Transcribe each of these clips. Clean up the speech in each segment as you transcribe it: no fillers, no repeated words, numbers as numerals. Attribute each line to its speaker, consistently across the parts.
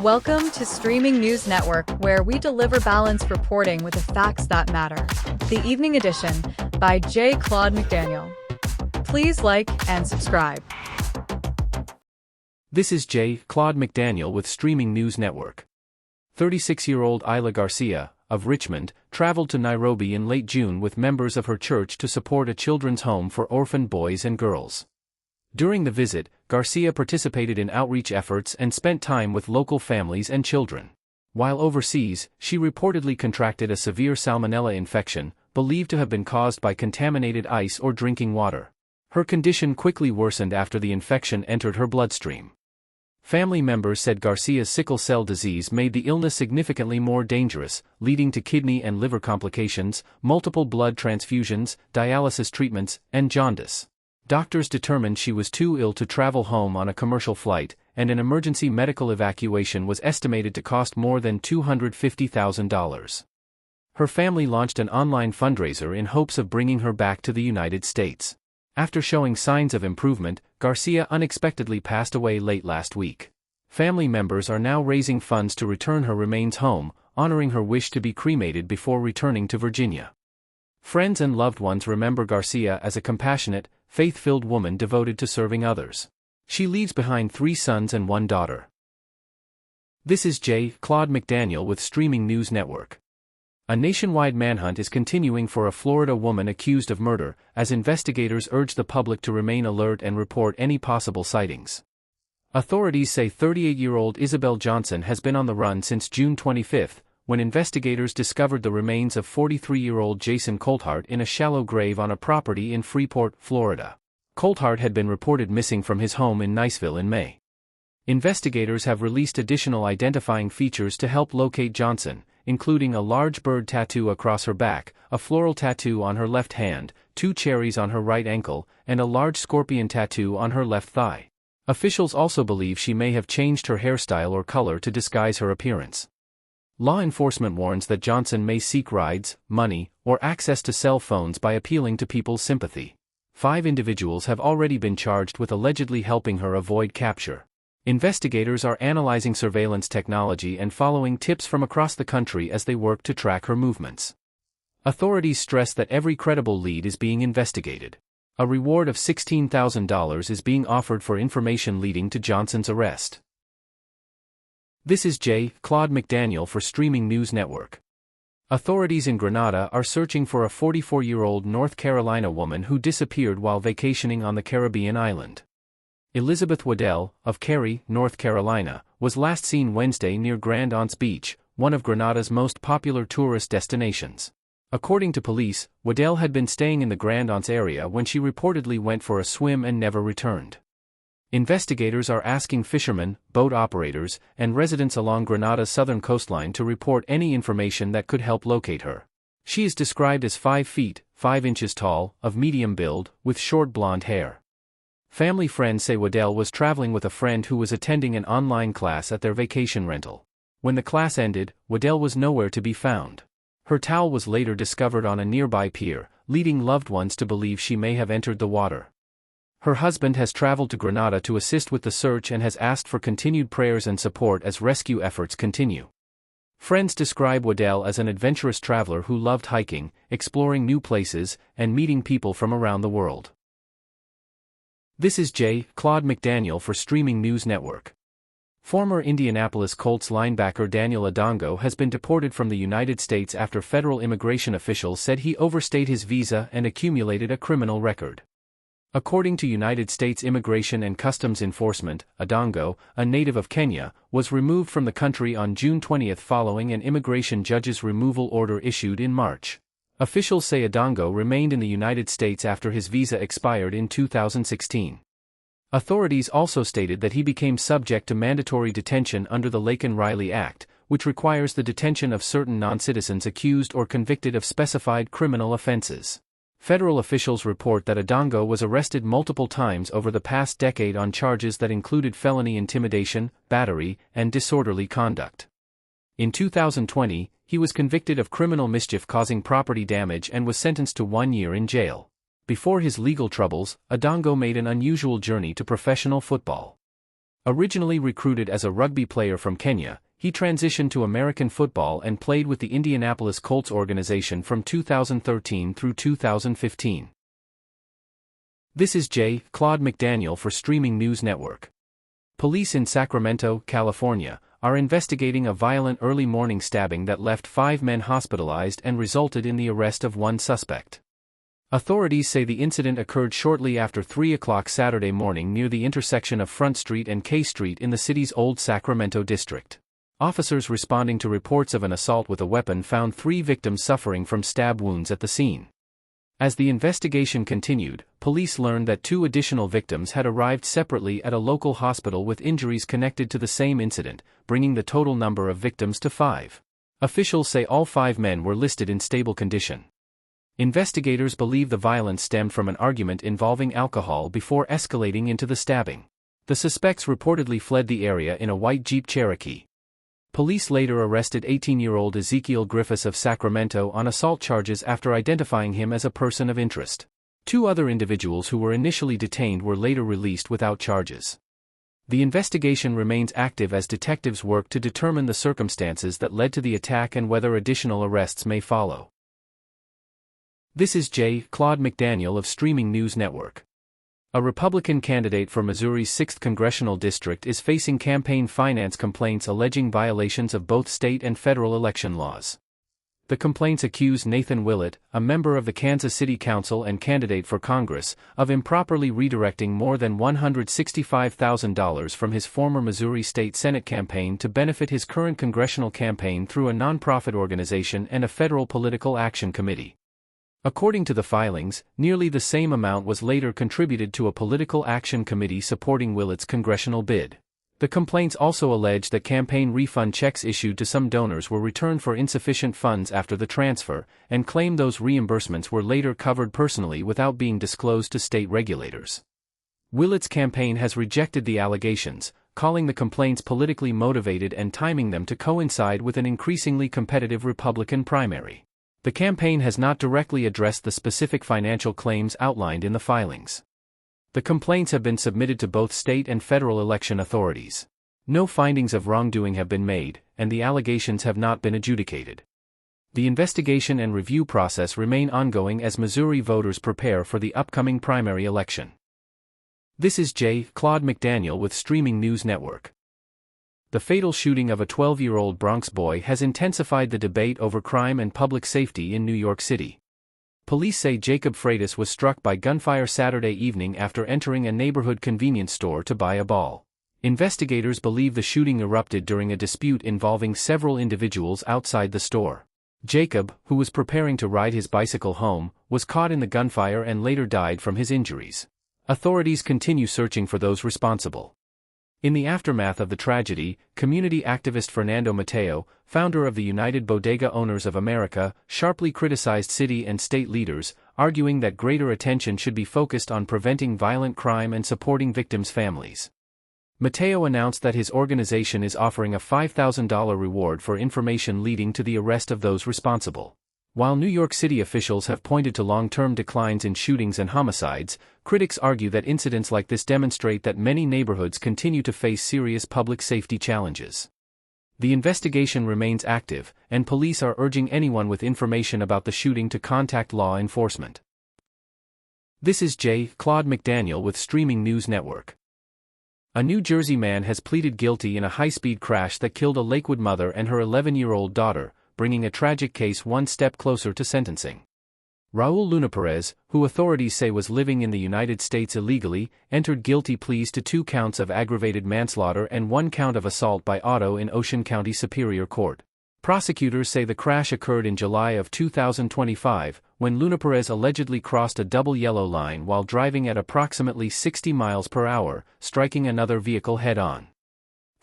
Speaker 1: Welcome to Streaming News Network, where we deliver balanced reporting with the facts that matter. The Evening Edition by Claude McDaniel. Please like and subscribe.
Speaker 2: This is Claude McDaniel with Streaming News Network. 36-year-old Isla Garcia, of Richmond, traveled to Nairobi in late June with members of her church to support a children's home for orphaned boys and girls. During the visit, Garcia participated in outreach efforts and spent time with local families and children. While overseas, she reportedly contracted a severe salmonella infection, believed to have been caused by contaminated ice or drinking water. Her condition quickly worsened after the infection entered her bloodstream. Family members said Garcia's sickle cell disease made the illness significantly more dangerous, leading to kidney and liver complications, multiple blood transfusions, dialysis treatments, and jaundice. Doctors determined she was too ill to travel home on a commercial flight, and an emergency medical evacuation was estimated to cost more than $250,000. Her family launched an online fundraiser in hopes of bringing her back to the United States. After showing signs of improvement, Garcia unexpectedly passed away late last week. Family members are now raising funds to return her remains home, honoring her wish to be cremated before returning to Virginia. Friends and loved ones remember Garcia as a compassionate, faith-filled woman devoted to serving others. She leaves behind 3 sons and 1 daughter. This is Claude McDaniel with Streaming News Network. A nationwide manhunt is continuing for a Florida woman accused of murder, as investigators urge the public to remain alert and report any possible sightings. Authorities say 38-year-old Isabelle Johnson has been on the run since June 25, when investigators discovered the remains of 43-year-old Jason Coulthard in a shallow grave on a property in Freeport, Florida. Coulthard had been reported missing from his home in Niceville in May. Investigators have released additional identifying features to help locate Johnson, including a large bird tattoo across her back, a floral tattoo on her left hand, 2 cherries on her right ankle, and a large scorpion tattoo on her left thigh. Officials also believe she may have changed her hairstyle or color to disguise her appearance. Law enforcement warns that Johnson may seek rides, money, or access to cell phones by appealing to people's sympathy. 5 individuals have already been charged with allegedly helping her avoid capture. Investigators are analyzing surveillance technology and following tips from across the country as they work to track her movements. Authorities stress that every credible lead is being investigated. A reward of $16,000 is being offered for information leading to Johnson's arrest. This is Claude McDaniel for Streaming News Network. Authorities in Grenada are searching for a 44-year-old North Carolina woman who disappeared while vacationing on the Caribbean island. Elizabeth Waddell, of Cary, North Carolina, was last seen Wednesday near Grand Anse Beach, one of Grenada's most popular tourist destinations. According to police, Waddell had been staying in the Grand Anse area when she reportedly went for a swim and never returned. Investigators are asking fishermen, boat operators, and residents along Grenada's southern coastline to report any information that could help locate her. She is described as 5 feet, 5 inches tall, of medium build, with short blonde hair. Family friends say Waddell was traveling with a friend who was attending an online class at their vacation rental. When the class ended, Waddell was nowhere to be found. Her towel was later discovered on a nearby pier, leading loved ones to believe she may have entered the water. Her husband has traveled to Grenada to assist with the search and has asked for continued prayers and support as rescue efforts continue. Friends describe Waddell as an adventurous traveler who loved hiking, exploring new places, and meeting people from around the world. This is Claude McDaniel for Streaming News Network. Former Indianapolis Colts linebacker Daniel Adongo has been deported from the United States after federal immigration officials said he overstayed his visa and accumulated a criminal record. According to United States Immigration and Customs Enforcement, Adongo, a native of Kenya, was removed from the country on June 20 following an immigration judge's removal order issued in March. Officials say Adongo remained in the United States after his visa expired in 2016. Authorities also stated that he became subject to mandatory detention under the Laken-Riley Act, which requires the detention of certain non-citizens accused or convicted of specified criminal offenses. Federal officials report that Adongo was arrested multiple times over the past decade on charges that included felony intimidation, battery, and disorderly conduct. In 2020, he was convicted of criminal mischief causing property damage and was sentenced to 1 year in jail. Before his legal troubles, Adongo made an unusual journey to professional football. Originally recruited as a rugby player from Kenya, he transitioned to American football and played with the Indianapolis Colts organization from 2013 through 2015. This is Claude McDaniel for Streaming News Network. Police in Sacramento, California, are investigating a violent early morning stabbing that left 5 men hospitalized and resulted in the arrest of one suspect. Authorities say the incident occurred shortly after 3 o'clock Saturday morning near the intersection of Front Street and K Street in the city's Old Sacramento district. Officers responding to reports of an assault with a weapon found 3 victims suffering from stab wounds at the scene. As the investigation continued, police learned that 2 additional victims had arrived separately at a local hospital with injuries connected to the same incident, bringing the total number of victims to 5. Officials say all 5 men were listed in stable condition. Investigators believe the violence stemmed from an argument involving alcohol before escalating into the stabbing. The suspects reportedly fled the area in a white Jeep Cherokee. Police later arrested 18-year-old Ezekiel Griffiths of Sacramento on assault charges after identifying him as a person of interest. 2 other individuals who were initially detained were later released without charges. The investigation remains active as detectives work to determine the circumstances that led to the attack and whether additional arrests may follow. This is Claude McDaniel of Streaming News Network. A Republican candidate for Missouri's 6th congressional district is facing campaign finance complaints alleging violations of both state and federal election laws. The complaints accuse Nathan Willett, a member of the Kansas City Council and candidate for Congress, of improperly redirecting more than $165,000 from his former Missouri State Senate campaign to benefit his current congressional campaign through a nonprofit organization and a federal political action committee. According to the filings, nearly the same amount was later contributed to a political action committee supporting Willett's congressional bid. The complaints also allege that campaign refund checks issued to some donors were returned for insufficient funds after the transfer, and claim those reimbursements were later covered personally without being disclosed to state regulators. Willett's campaign has rejected the allegations, calling the complaints politically motivated and timing them to coincide with an increasingly competitive Republican primary. The campaign has not directly addressed the specific financial claims outlined in the filings. The complaints have been submitted to both state and federal election authorities. No findings of wrongdoing have been made, and the allegations have not been adjudicated. The investigation and review process remain ongoing as Missouri voters prepare for the upcoming primary election. This is Claude McDaniel with Streaming News Network. The fatal shooting of a 12-year-old Bronx boy has intensified the debate over crime and public safety in New York City. Police say Jacob Freitas was struck by gunfire Saturday evening after entering a neighborhood convenience store to buy a ball. Investigators believe the shooting erupted during a dispute involving several individuals outside the store. Jacob, who was preparing to ride his bicycle home, was caught in the gunfire and later died from his injuries. Authorities continue searching for those responsible. In the aftermath of the tragedy, community activist Fernando Mateo, founder of the United Bodega Owners of America, sharply criticized city and state leaders, arguing that greater attention should be focused on preventing violent crime and supporting victims' families. Mateo announced that his organization is offering a $5,000 reward for information leading to the arrest of those responsible. While New York City officials have pointed to long-term declines in shootings and homicides, critics argue that incidents like this demonstrate that many neighborhoods continue to face serious public safety challenges. The investigation remains active, and police are urging anyone with information about the shooting to contact law enforcement. This is Claude McDaniel with Streaming News Network. A New Jersey man has pleaded guilty in a high-speed crash that killed a Lakewood mother and her 11-year-old daughter, bringing a tragic case one step closer to sentencing. Raul Luna Perez, who authorities say was living in the United States illegally, entered guilty pleas to 2 counts of aggravated manslaughter and 1 count of assault by auto in Ocean County Superior Court. Prosecutors say the crash occurred in July of 2025, when Luna Perez allegedly crossed a double yellow line while driving at approximately 60 miles per hour, striking another vehicle head-on.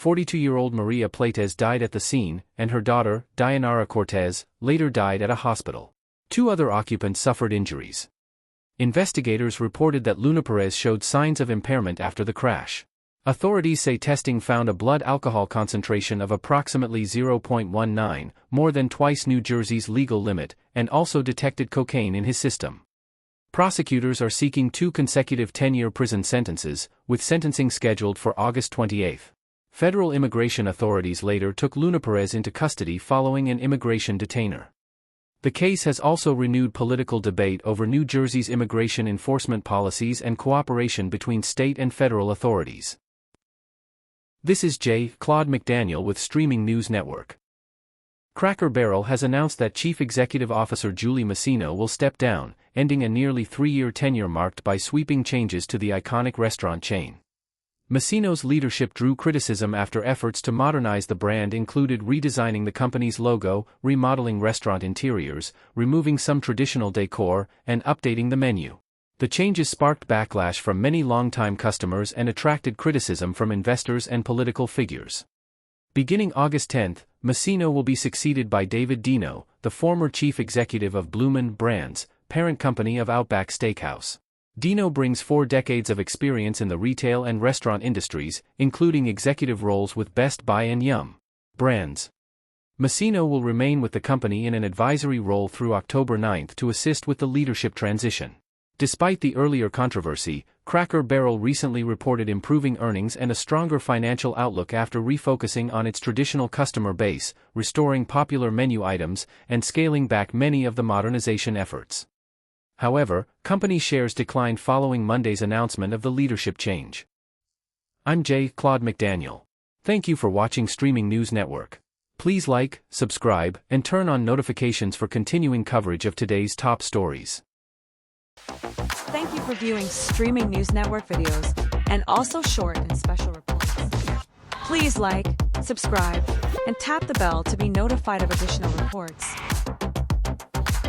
Speaker 2: 42-year-old Maria Plates died at the scene, and her daughter, Dayanara Cortez, later died at a hospital. 2 other occupants suffered injuries. Investigators reported that Luna Perez showed signs of impairment after the crash. Authorities say testing found a blood alcohol concentration of approximately 0.19, more than twice New Jersey's legal limit, and also detected cocaine in his system. Prosecutors are seeking 2 consecutive 10-year prison sentences, with sentencing scheduled for August 28. Federal immigration authorities later took Luna Perez into custody following an immigration detainer. The case has also renewed political debate over New Jersey's immigration enforcement policies and cooperation between state and federal authorities. This is Claude McDaniel with Streaming News Network. Cracker Barrel has announced that Chief Executive Officer Julie Masino will step down, ending a nearly 3-year tenure marked by sweeping changes to the iconic restaurant chain. Masino's leadership drew criticism after efforts to modernize the brand included redesigning the company's logo, remodeling restaurant interiors, removing some traditional decor, and updating the menu. The changes sparked backlash from many longtime customers and attracted criticism from investors and political figures. Beginning August 10, Masino will be succeeded by David Deno, the former chief executive of Bloomin' Brands, parent company of Outback Steakhouse. Deno brings 4 decades of experience in the retail and restaurant industries, including executive roles with Best Buy and Yum! Brands. Masino will remain with the company in an advisory role through October 9 to assist with the leadership transition. Despite the earlier controversy, Cracker Barrel recently reported improving earnings and a stronger financial outlook after refocusing on its traditional customer base, restoring popular menu items, and scaling back many of the modernization efforts. However, company shares declined following Monday's announcement of the leadership change. I'm Claude McDaniel. Thank you for watching Streaming News Network. Please like, subscribe, and turn on notifications for continuing coverage of today's top stories.
Speaker 3: Thank you for viewing Streaming News Network videos, and also short and special reports. Please like, subscribe, and tap the bell to be notified of additional reports.